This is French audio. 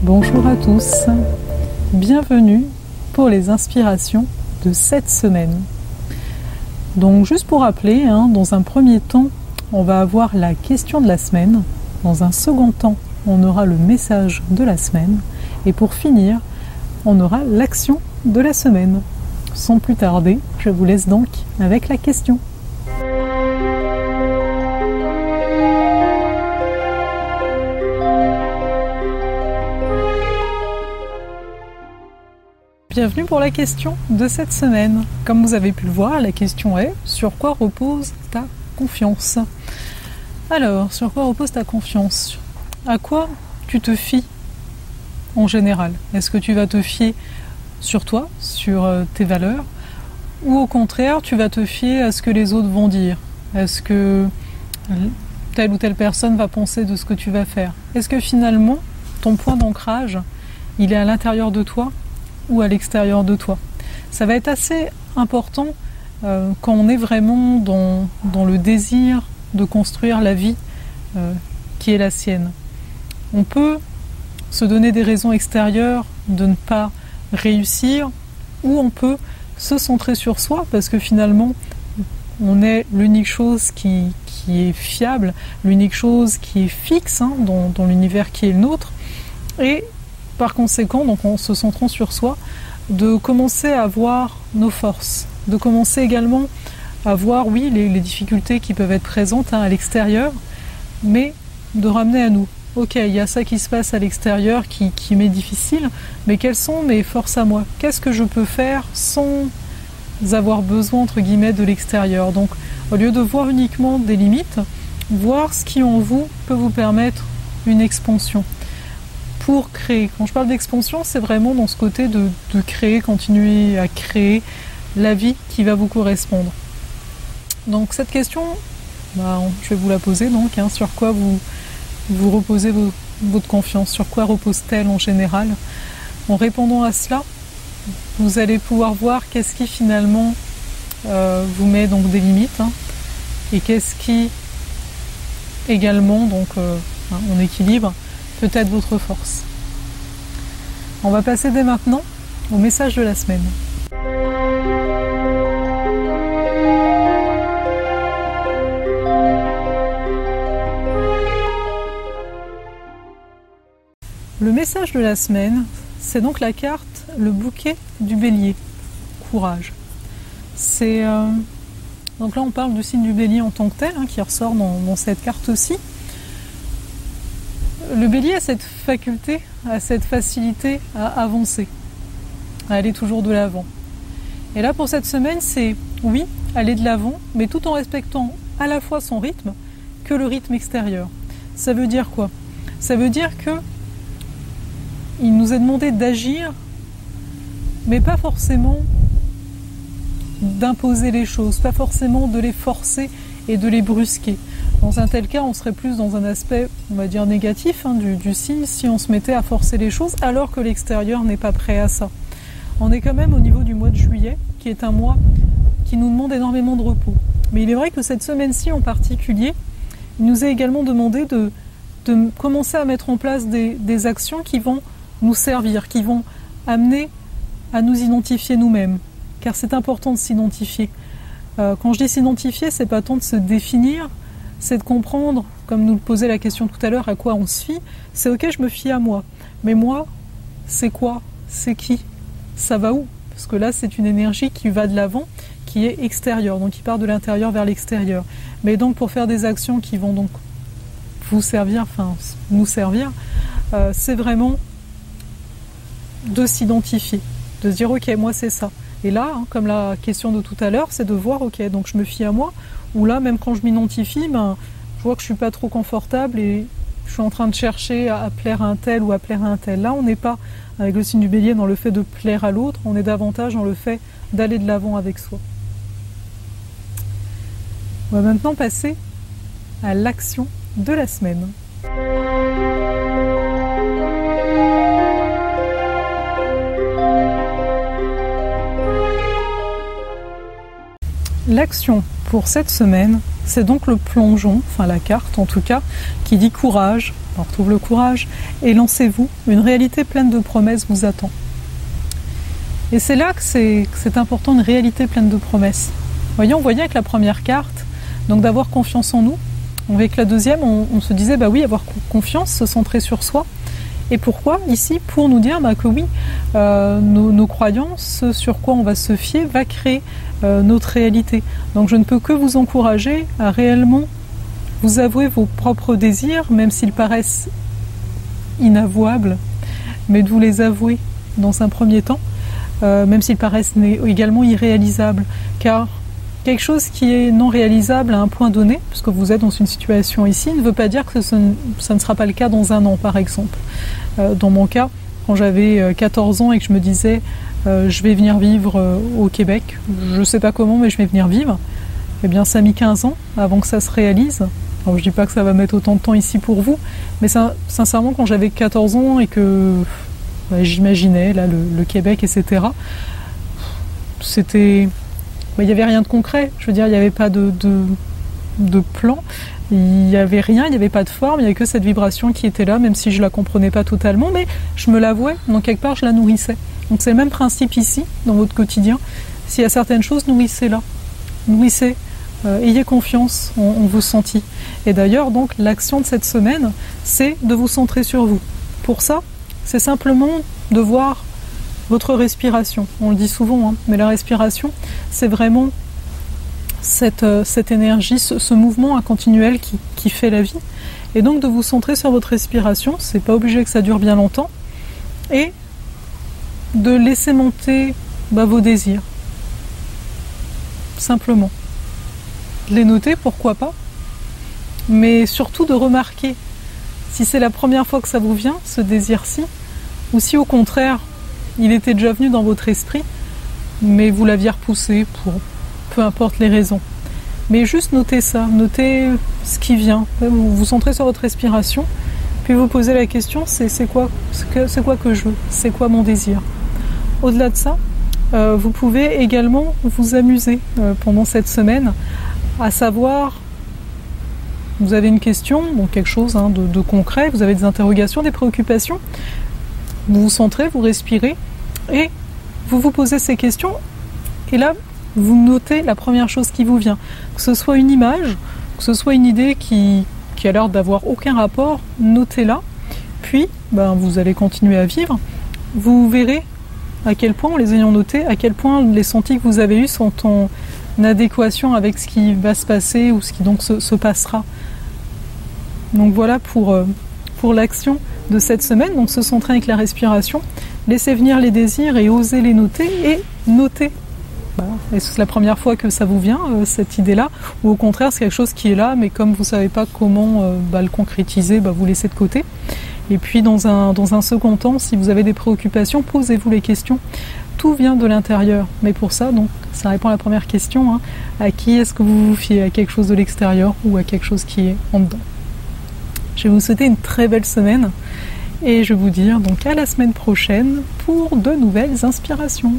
Bonjour à tous, bienvenue pour les inspirations de cette semaine. Donc juste pour rappeler, dans un premier temps, on va avoir la question de la semaine, dans un second temps, on aura le message de la semaine, et pour finir, on aura l'action de la semaine. Sans plus tarder, je vous laisse donc avec la question. Bienvenue pour la question de cette semaine. Comme vous avez pu le voir, la question est « Sur quoi repose ta confiance ?» Alors, sur quoi repose ta confiance? À quoi tu te fies en général? Est-ce que tu vas te fier sur toi, sur tes valeurs? Ou au contraire, tu vas te fier à ce que les autres vont dire? Est-ce que telle ou telle personne va penser de ce que tu vas faire? Est-ce que finalement, ton point d'ancrage, il est à l'intérieur de toi ou à l'extérieur de toi? Ça va être assez important quand on est vraiment dans le désir de construire la vie qui est la sienne. On peut se donner des raisons extérieures de ne pas réussir, ou on peut se centrer sur soi parce que finalement on est l'unique chose qui est fiable, l'unique chose qui est fixe dans l'univers qui est le nôtre, et par conséquent, donc en se centrant sur soi, de commencer à voir nos forces, de commencer également à voir, oui, les difficultés qui peuvent être présentes à l'extérieur, mais de ramener à nous. Ok, il y a ça qui se passe à l'extérieur qui m'est difficile, mais quelles sont mes forces à moi? Qu'est-ce que je peux faire sans avoir besoin, entre guillemets, de l'extérieur? Donc, au lieu de voir uniquement des limites, voir ce qui en vous peut vous permettre une expansion. Pour créer. Quand je parle d'expansion, c'est vraiment dans ce côté de créer, continuer à créer la vie qui va vous correspondre. Donc cette question, je vais vous la poser donc, sur quoi vous reposez votre confiance, sur quoi repose-t-elle en général? En répondant à cela, vous allez pouvoir voir qu'est-ce qui finalement vous met donc des limites, et qu'est-ce qui également, donc en équilibre, peut-être votre force. On va passer dès maintenant au message de la semaine. Le message de la semaine, c'est donc la carte, le bouquet du bélier, courage. C'est donc là on parle du signe du bélier en tant que tel, qui ressort dans cette carte aussi. Le bélier a cette faculté, a cette facilité à avancer, à aller toujours de l'avant. Et là pour cette semaine, c'est oui, aller de l'avant, mais tout en respectant à la fois son rythme que le rythme extérieur. Ça veut dire quoi? Ça veut dire que il nous est demandé d'agir, mais pas forcément d'imposer les choses, pas forcément de les forcer et de les brusquer. Dans un tel cas, on serait plus dans un aspect, on va dire, négatif du signe si on se mettait à forcer les choses alors que l'extérieur n'est pas prêt à ça. On est quand même au niveau du mois de juillet, qui est un mois qui nous demande énormément de repos. Mais il est vrai que cette semaine-ci en particulier, il nous est également demandé de commencer à mettre en place des actions qui vont nous servir, qui vont amener à nous identifier nous-mêmes. Car c'est important de s'identifier. Quand je dis s'identifier, c'est pas tant de se définir, c'est de comprendre, comme nous le posait la question tout à l'heure, à quoi on se fie. C'est ok, je me fie à moi. Mais moi, c'est quoi? C'est qui? Ça va où? Parce que là, c'est une énergie qui va de l'avant, qui est extérieure, donc qui part de l'intérieur vers l'extérieur. Mais donc, pour faire des actions qui vont donc vous servir, enfin, nous servir, c'est vraiment de s'identifier, de se dire ok, moi c'est ça. Et là, comme la question de tout à l'heure, c'est de voir, ok, donc je me fie à moi, ou là, même quand je m'identifie, je vois que je suis pas trop confortable et je suis en train de chercher à plaire à un tel ou à plaire à un tel. Là, on n'est pas, avec le signe du bélier, dans le fait de plaire à l'autre, on est davantage dans le fait d'aller de l'avant avec soi. On va maintenant passer à l'action de la semaine. L'action pour cette semaine, c'est donc le plongeon, enfin la carte en tout cas, qui dit courage, on retrouve le courage, et lancez-vous, une réalité pleine de promesses vous attend. Et c'est là que c'est important, une réalité pleine de promesses. Voyons, on voyait avec la première carte, donc d'avoir confiance en nous. Avec la deuxième, on se disait, bah oui, avoir confiance, se centrer sur soi. Et pourquoi ici? Pour nous dire que oui, nos croyances, ce sur quoi on va se fier, va créer notre réalité. Donc je ne peux que vous encourager à réellement vous avouer vos propres désirs, même s'ils paraissent inavouables, mais de vous les avouer dans un premier temps, même s'ils paraissent également irréalisables. Car quelque chose qui est non réalisable à un point donné, puisque vous êtes dans une situation ici, ne veut pas dire que ça ne sera pas le cas dans un an, par exemple. Dans mon cas, quand j'avais 14 ans et que je me disais je vais venir vivre au Québec, je ne sais pas comment, mais je vais venir vivre, eh bien ça a mis 15 ans avant que ça se réalise. Alors je ne dis pas que ça va mettre autant de temps ici pour vous, mais sincèrement, quand j'avais 14 ans et que j'imaginais là, le Québec, etc., c'était... il n'y avait rien de concret, je veux dire, il n'y avait pas de plan, il n'y avait rien, il n'y avait pas de forme, il n'y avait que cette vibration qui était là, même si je ne la comprenais pas totalement, mais je me l'avouais, donc quelque part je la nourrissais. Donc c'est le même principe ici, dans votre quotidien. S'il y a certaines choses, nourrissez-la. Nourrissez, ayez confiance en vos sentis. Et d'ailleurs, donc, l'action de cette semaine, c'est de vous centrer sur vous. Pour ça, c'est simplement de voir votre respiration. On le dit souvent, hein, mais la respiration, c'est vraiment cette énergie, ce mouvement continuel qui fait la vie. Et donc de vous centrer sur votre respiration, c'est pas obligé que ça dure bien longtemps, et de laisser monter vos désirs. Simplement. De les noter, pourquoi pas, mais surtout de remarquer si c'est la première fois que ça vous vient, ce désir-ci, ou si au contraire, il était déjà venu dans votre esprit, mais vous l'aviez repoussé pour peu importe les raisons. Mais juste notez ça, notez ce qui vient. Vous vous centrez sur votre respiration, puis vous posez la question, c'est quoi que je veux? C'est quoi mon désir? Au-delà de ça, vous pouvez également vous amuser pendant cette semaine, à savoir, vous avez une question, donc quelque chose de concret, vous avez des interrogations, des préoccupations, vous vous centrez, vous respirez, et vous vous posez ces questions, et là, vous notez la première chose qui vous vient. Que ce soit une image, que ce soit une idée qui a l'air d'avoir aucun rapport, notez-la, puis vous allez continuer à vivre, vous verrez à quel point, en les ayant notés, à quel point les sentis que vous avez eus sont en adéquation avec ce qui va se passer ou ce qui donc se passera. Donc voilà pour l'action de cette semaine, donc se centrer avec la respiration, laisser venir les désirs et oser les noter, et noter. Est-ce que c'est la première fois que ça vous vient, cette idée-là, ou au contraire c'est quelque chose qui est là, mais comme vous ne savez pas comment le concrétiser, vous laissez de côté. Et puis dans un second temps, si vous avez des préoccupations, posez-vous les questions. Tout vient de l'intérieur, mais pour ça, donc, ça répond à la première question, à qui est-ce que vous vous fiez, à quelque chose de l'extérieur ou à quelque chose qui est en dedans. Je vais vous souhaiter une très belle semaine, et je vais vous dire donc à la semaine prochaine pour de nouvelles inspirations.